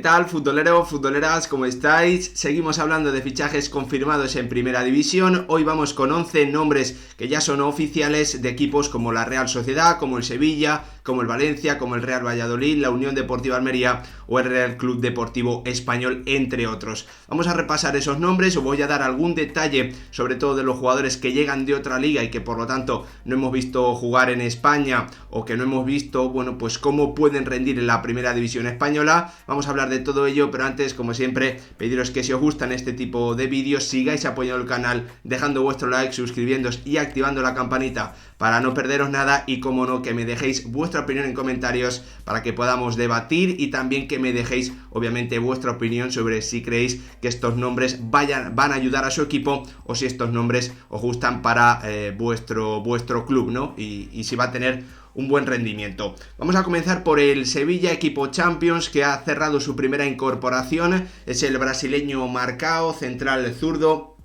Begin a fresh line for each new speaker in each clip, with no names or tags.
tal, futboleros, futboleras? ¿Cómo estáis? Seguimos hablando de fichajes confirmados en Primera División. Hoy vamos con 11 nombres que ya son oficiales de equipos como la Real Sociedad, como el Sevilla, como el Valencia, como el Real Valladolid, la Unión Deportiva Almería o el Real Club Deportivo Español, entre otros. Vamos a repasar esos nombres, os voy a dar algún detalle, sobre todo de los jugadores que llegan de otra liga y que por lo tanto no hemos visto jugar en España o que no hemos visto, bueno, pues cómo pueden rendir en la Primera División Española. Vamos a hablar de todo ello, pero antes, como siempre, pediros que si os gustan este tipo de vídeos, sigáis apoyando el canal, dejando vuestro like, suscribiéndoos y activando la campanita para no perderos nada y, como no, que me dejéis vuestra opinión en comentarios para que podamos debatir y también que me dejéis, obviamente, vuestra opinión sobre si creéis que estos nombres van a ayudar a su equipo o si estos nombres os gustan para vuestro club, ¿no? Y si va a tener un buen rendimiento. Vamos a comenzar por el Sevilla, equipo Champions, que ha cerrado su primera incorporación. Es el brasileño Marcao, central zurdo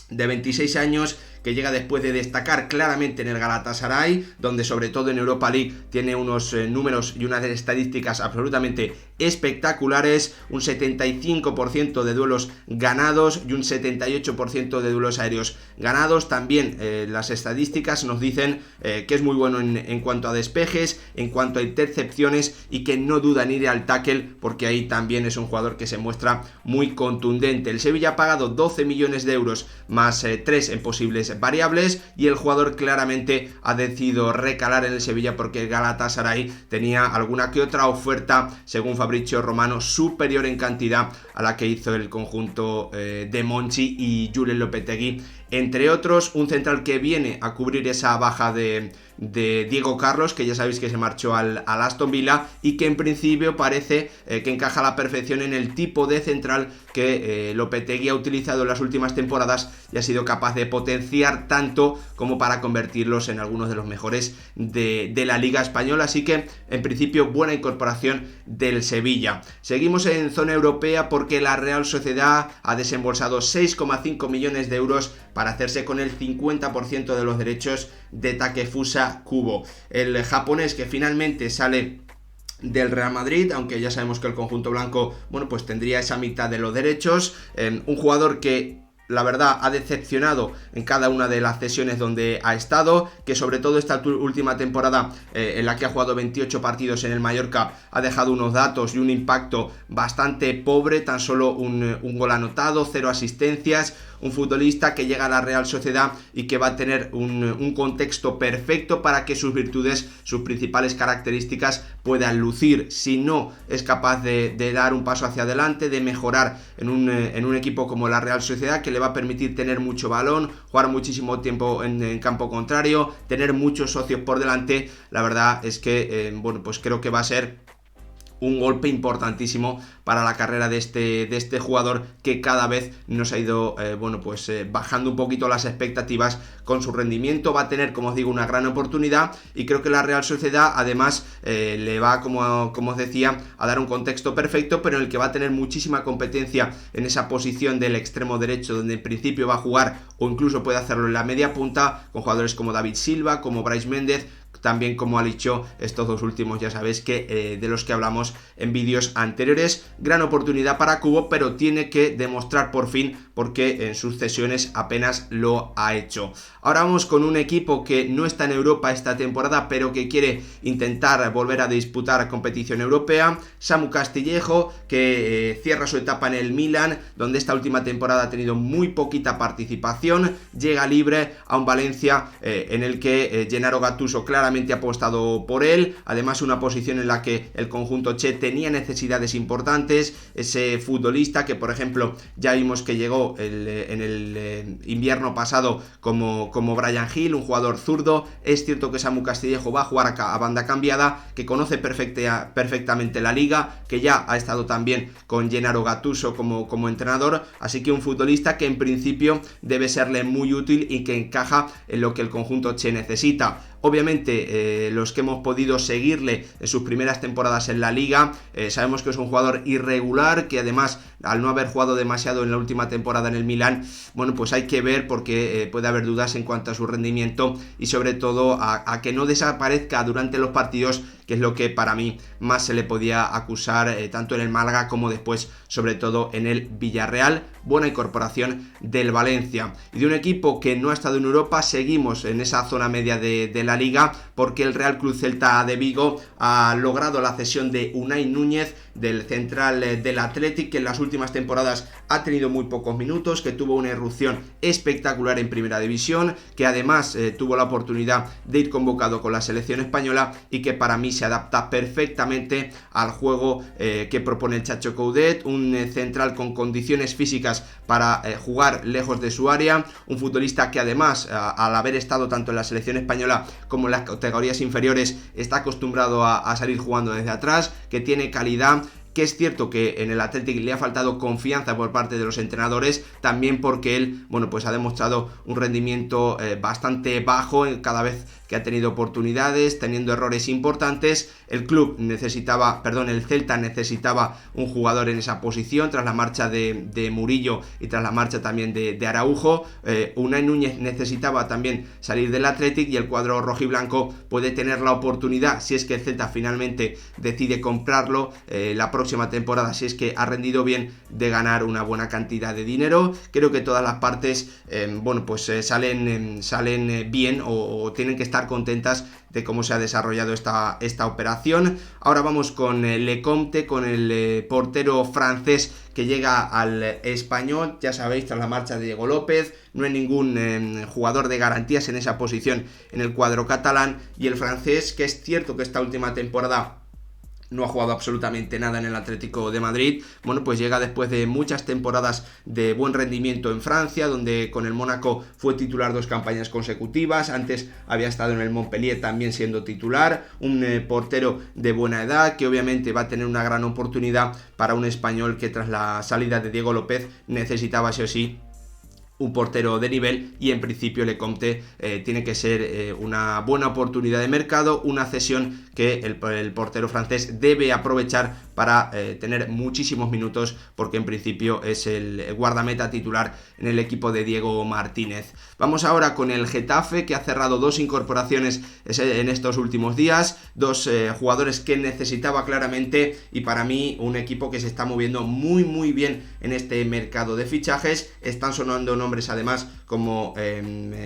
de 26 años, que llega después de destacar claramente en el Galatasaray, donde sobre todo en Europa League tiene unos números y unas estadísticas absolutamente espectaculares, un 75% de duelos ganados y un 78% de duelos aéreos ganados. También las estadísticas nos dicen que es muy bueno en cuanto a despejes, en cuanto a intercepciones y que no duda en ir al tackle, porque ahí también es un jugador que se muestra muy contundente. El Sevilla ha pagado 12 millones de euros más 3 en posibles variables y el jugador claramente ha decidido recalar en el Sevilla porque el Galatasaray tenía alguna que otra oferta, según Fabrizio Romano, superior en cantidad a la que hizo el conjunto de Monchi y Julen Lopetegui, entre otros. Un central que viene a cubrir esa baja de Diego Carlos, que ya sabéis que se marchó al Aston Villa y que en principio parece que encaja a la perfección en el tipo de central que Lopetegui ha utilizado en las últimas temporadas y ha sido capaz de potenciar tanto como para convertirlos en algunos de los mejores de la Liga Española. Así que en principio buena incorporación del Sevilla. Seguimos en zona europea porque la Real Sociedad ha desembolsado 6,5 millones de euros para hacerse con el 50% de los derechos de Takefusa Kubo, el japonés que finalmente sale del Real Madrid, aunque ya sabemos que el conjunto blanco, bueno, pues tendría esa mitad de los derechos. Un jugador que la verdad ha decepcionado en cada una de las cesiones donde ha estado, que sobre todo esta última temporada en la que ha jugado 28 partidos en el Mallorca ha dejado unos datos y un impacto bastante pobre, tan solo un gol anotado, 0 asistencias. Un futbolista que llega a la Real Sociedad y que va a tener un contexto perfecto para que sus virtudes, sus principales características puedan lucir. Si no es capaz de dar un paso hacia adelante, de mejorar en un equipo como la Real Sociedad, que le va a permitir tener mucho balón, jugar muchísimo tiempo en campo contrario, tener muchos socios por delante, la verdad es que bueno, pues creo que va a ser un golpe importantísimo para la carrera de este jugador, que cada vez nos ha ido bajando un poquito las expectativas con su rendimiento. Va a tener, como os digo, una gran oportunidad y creo que la Real Sociedad además le va, como os decía, a dar un contexto perfecto, pero en el que va a tener muchísima competencia en esa posición del extremo derecho, donde en principio va a jugar o incluso puede hacerlo en la media punta, con jugadores como David Silva, como Brais Méndez, también como Alicho. Estos dos últimos ya sabéis que de los que hablamos en vídeos anteriores. Gran oportunidad para Kubo, pero tiene que demostrar por fin, porque en sus cesiones apenas lo ha hecho. Ahora vamos con un equipo que no está en Europa esta temporada, pero que quiere intentar volver a disputar competición europea. Samu Castillejo, que cierra su etapa en el Milan, donde esta última temporada ha tenido muy poquita participación. Llega libre a un Valencia en el que Gennaro Gattuso claramente ha apostado por él. Además, una posición en la que el conjunto che tenía necesidades importantes. Ese futbolista que, por ejemplo, ya vimos que llegó en el invierno pasado como Bryan Gil, un jugador zurdo. Es cierto que Samu Castillejo va a jugar a banda cambiada, que conoce perfectamente la liga, que ya ha estado también con Gennaro Gattuso como entrenador, así que un futbolista que en principio debe serle muy útil y que encaja en lo que el conjunto che necesita. Obviamente los que hemos podido seguirle en sus primeras temporadas en la liga, sabemos que es un jugador irregular, que además al no haber jugado demasiado en la última temporada en el Milan, bueno, pues hay que ver, porque puede haber dudas en cuanto a su rendimiento y sobre todo a que no desaparezca durante los partidos, que es lo que para mí más se le podía acusar tanto en el Málaga como después, sobre todo en el Villarreal. Buena incorporación del Valencia. Y de un equipo que no ha estado en Europa, seguimos en esa zona media de la liga, porque el Real Club Celta de Vigo ha logrado la cesión de Unai Núñez, del central del Athletic, que en las últimas temporadas ha tenido muy pocos minutos, que tuvo una irrupción espectacular en primera división, que además tuvo la oportunidad de ir convocado con la selección española y que para mí se adapta perfectamente al juego que propone el Chacho Coudet, un central con condiciones físicas para jugar lejos de su área, un futbolista que además al haber estado tanto en la selección española como en las categorías inferiores está acostumbrado a salir jugando desde atrás, que tiene calidad, que es cierto que en el Athletic le ha faltado confianza por parte de los entrenadores, también porque él, bueno, pues ha demostrado un rendimiento bastante bajo cada vez que ha tenido oportunidades, teniendo errores importantes. El Celta necesitaba un jugador en esa posición tras la marcha de Murillo y tras la marcha también de Araujo. Unai Núñez necesitaba también salir del Athletic y el cuadro rojiblanco puede tener la oportunidad, si es que el Celta finalmente decide comprarlo la próxima temporada, si es que ha rendido bien, de ganar una buena cantidad de dinero. Creo que todas las partes salen bien o tienen que estar contentas de cómo se ha desarrollado esta operación. Ahora vamos con Lecomte, con el portero francés que llega al Español. Ya sabéis, tras la marcha de Diego López, no hay ningún jugador de garantías en esa posición en el cuadro catalán, y el francés, que es cierto que esta última temporada no ha jugado absolutamente nada en el Atlético de Madrid, bueno, pues llega después de muchas temporadas de buen rendimiento en Francia, donde con el Mónaco fue titular 2 campañas consecutivas, antes había estado en el Montpellier también siendo titular, un portero de buena edad, que obviamente va a tener una gran oportunidad para un español que tras la salida de Diego López necesitaba sí o sí un portero de nivel, y en principio Lecomte tiene que ser una buena oportunidad de mercado, una cesión que el portero francés debe aprovechar para tener muchísimos minutos, porque en principio es el guardameta titular en el equipo de Diego Martínez. Vamos ahora con el Getafe, que ha cerrado 2 incorporaciones en estos últimos días, 2 jugadores que necesitaba claramente, y para mí un equipo que se está moviendo muy bien en este mercado de fichajes. Están sonando nombres además como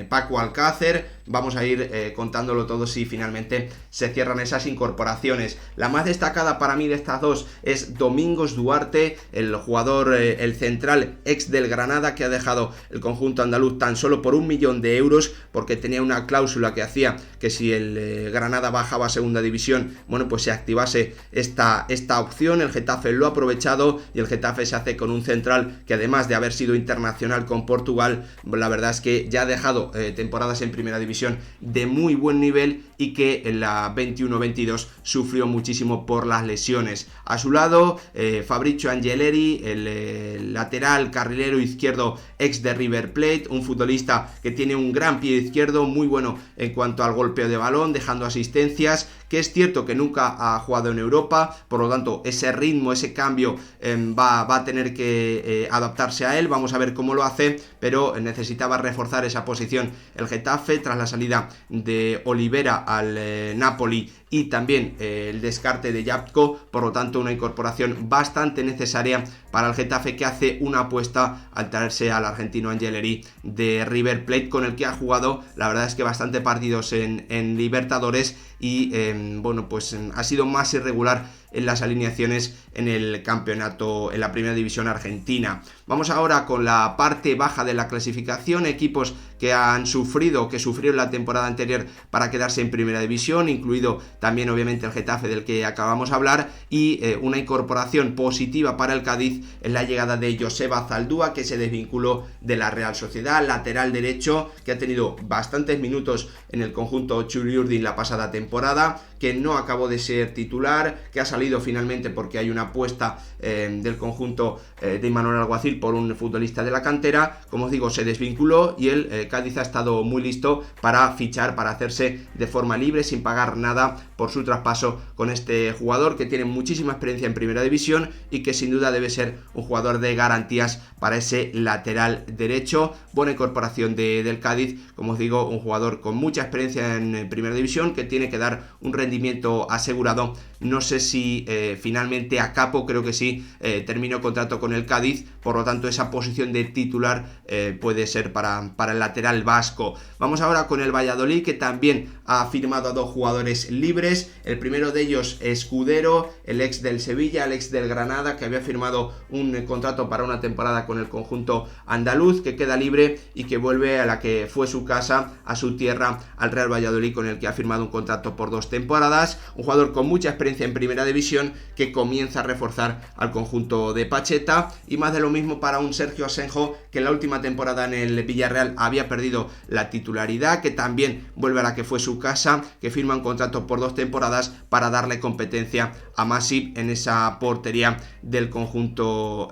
Paco Alcácer. Vamos a ir contándolo todo si finalmente se cierran esas incorporaciones. La más destacada para mí de estas 2 es Domingos Duarte, el jugador, el central ex del Granada, que ha dejado el conjunto andaluz tan solo por 1 millón de euros, porque tenía una cláusula que hacía que si el Granada bajaba a segunda división, bueno, pues se activase esta opción. El Getafe lo ha aprovechado y el Getafe se hace con un central que, además de haber sido internacional con Portugal, la verdad es que ya ha dejado temporadas en primera división de muy buen nivel, y que en la 21-22 sufrió muchísimo por las lesiones. A su lado, Fabrizio Angeleri, el lateral carrilero izquierdo ex de River Plate, un futbolista que tiene un gran pie izquierdo, muy bueno en cuanto al golpeo de balón, dejando asistencias, que es cierto que nunca ha jugado en Europa, por lo tanto ese ritmo, ese cambio va a tener que adaptarse a él. Vamos a ver cómo lo hace, pero necesitaba reforzar esa posición el Getafe tras la salida de Olivera al Napoli y también el descarte de Yapko. Por lo tanto, una incorporación bastante necesaria para el Getafe, que hace una apuesta al traerse al argentino Angeleri de River Plate, con el que ha jugado, la verdad es que bastante partidos en Libertadores, y bueno, pues ha sido más irregular en las alineaciones en el campeonato, en la primera división argentina. Vamos ahora con la parte baja de la clasificación, equipos que sufrieron la temporada anterior para quedarse en primera división, incluido también obviamente el Getafe, del que acabamos de hablar, y una incorporación positiva para el Cádiz es la llegada de Joseba Zaldúa, que se desvinculó de la Real Sociedad, lateral derecho, que ha tenido bastantes minutos en el conjunto Txuri-Urdin la pasada temporada, que no acabó de ser titular, que ha salido finalmente porque hay una apuesta del conjunto de Imanol Alguacil por un futbolista de la cantera. Como os digo, se desvinculó y el Cádiz ha estado muy listo para fichar, para hacerse de forma libre, sin pagar nada por su traspaso con este jugador, que tiene muchísima experiencia en primera división y que sin duda debe ser un jugador de garantías para ese lateral derecho. Buena incorporación del Cádiz, como os digo, un jugador con mucha experiencia en primera división, que tiene que dar un rendimiento rendimiento asegurado. No sé si finalmente a Capo, creo que sí, terminó contrato con el Cádiz, por lo tanto esa posición de titular puede ser para el lateral vasco. Vamos ahora con el Valladolid, que también ha firmado a 2 jugadores libres. El primero de ellos, Escudero, el ex del Sevilla, el ex del Granada, que había firmado un contrato para una temporada con el conjunto andaluz, que queda libre y que vuelve a la que fue su casa, a su tierra, al Real Valladolid, con el que ha firmado un contrato por 2 temporadas. Un jugador con mucha experiencia en primera división, que comienza a reforzar al conjunto de Pacheta, y más de lo mismo para un Sergio Asenjo, que en la última temporada en el Villarreal había perdido la titularidad, que también vuelve a la que fue su casa, que firma un contrato por 2 temporadas para darle competencia a Masip en esa portería del conjunto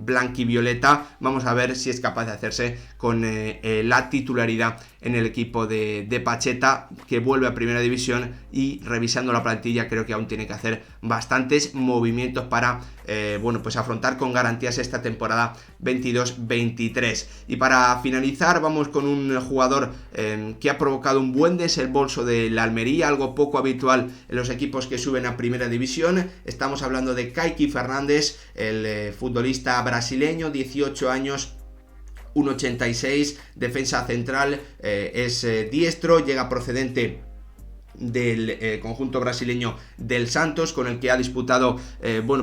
blanquivioleta. Vamos a ver si es capaz de hacerse con la titularidad en el equipo de Pacheta, que vuelve a primera división, y revisando la plantilla creo que aún tiene que hacer bastantes movimientos para pues afrontar con garantías esta temporada 22-23. Y para finalizar vamos con un jugador que ha provocado un buen desembolso de la Almería, algo poco habitual en los equipos que suben a primera división. Estamos hablando de Kayky Fernández, el futbolista brasileño, 18 años, 1,86, defensa central, es diestro, llega procedente del conjunto brasileño del Santos, con el que ha disputado,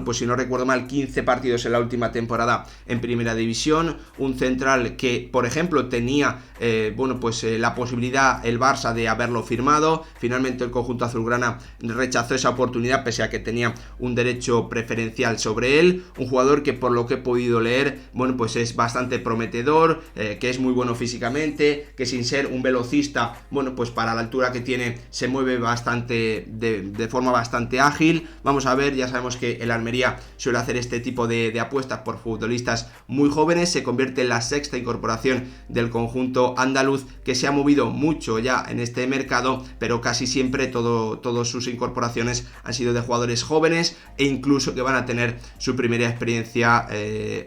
pues si no recuerdo mal, 15 partidos en la última temporada en primera división. Un central que, por ejemplo, tenía la posibilidad el Barça de haberlo firmado. Finalmente el conjunto azulgrana rechazó esa oportunidad, pese a que tenía un derecho preferencial sobre él. Un jugador que, por lo que he podido leer, pues es bastante prometedor, que es muy bueno físicamente, que sin ser un velocista, pues para la altura que tiene se mueve bastante de forma bastante ágil. Vamos a ver, ya sabemos que el Almería suele hacer este tipo de apuestas por futbolistas muy jóvenes. Se convierte en la 6ª incorporación del conjunto andaluz, que se ha movido mucho ya en este mercado, pero casi siempre todas sus incorporaciones han sido de jugadores jóvenes, e incluso que van a tener su primera experiencia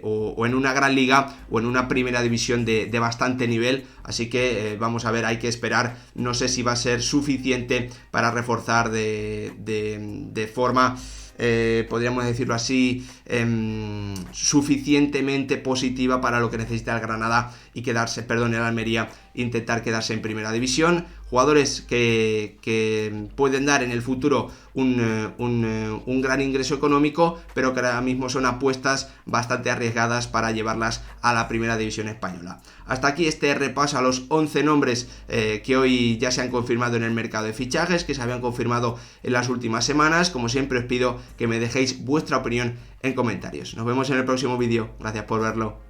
o en una gran liga o en una primera división de bastante nivel. Así que vamos a ver, hay que esperar. No sé si va a ser suficiente para reforzar de forma, podríamos decirlo así, suficientemente positiva para lo que necesita el Granada y el Almería, intentar quedarse en primera división. Jugadores que pueden dar en el futuro un gran ingreso económico, pero que ahora mismo son apuestas bastante arriesgadas para llevarlas a la primera división española. Hasta aquí este repaso a los 11 nombres que hoy ya se han confirmado en el mercado de fichajes, que se habían confirmado en las últimas semanas. Como siempre, os pido que me dejéis vuestra opinión en comentarios. Nos vemos en el próximo vídeo. Gracias por verlo.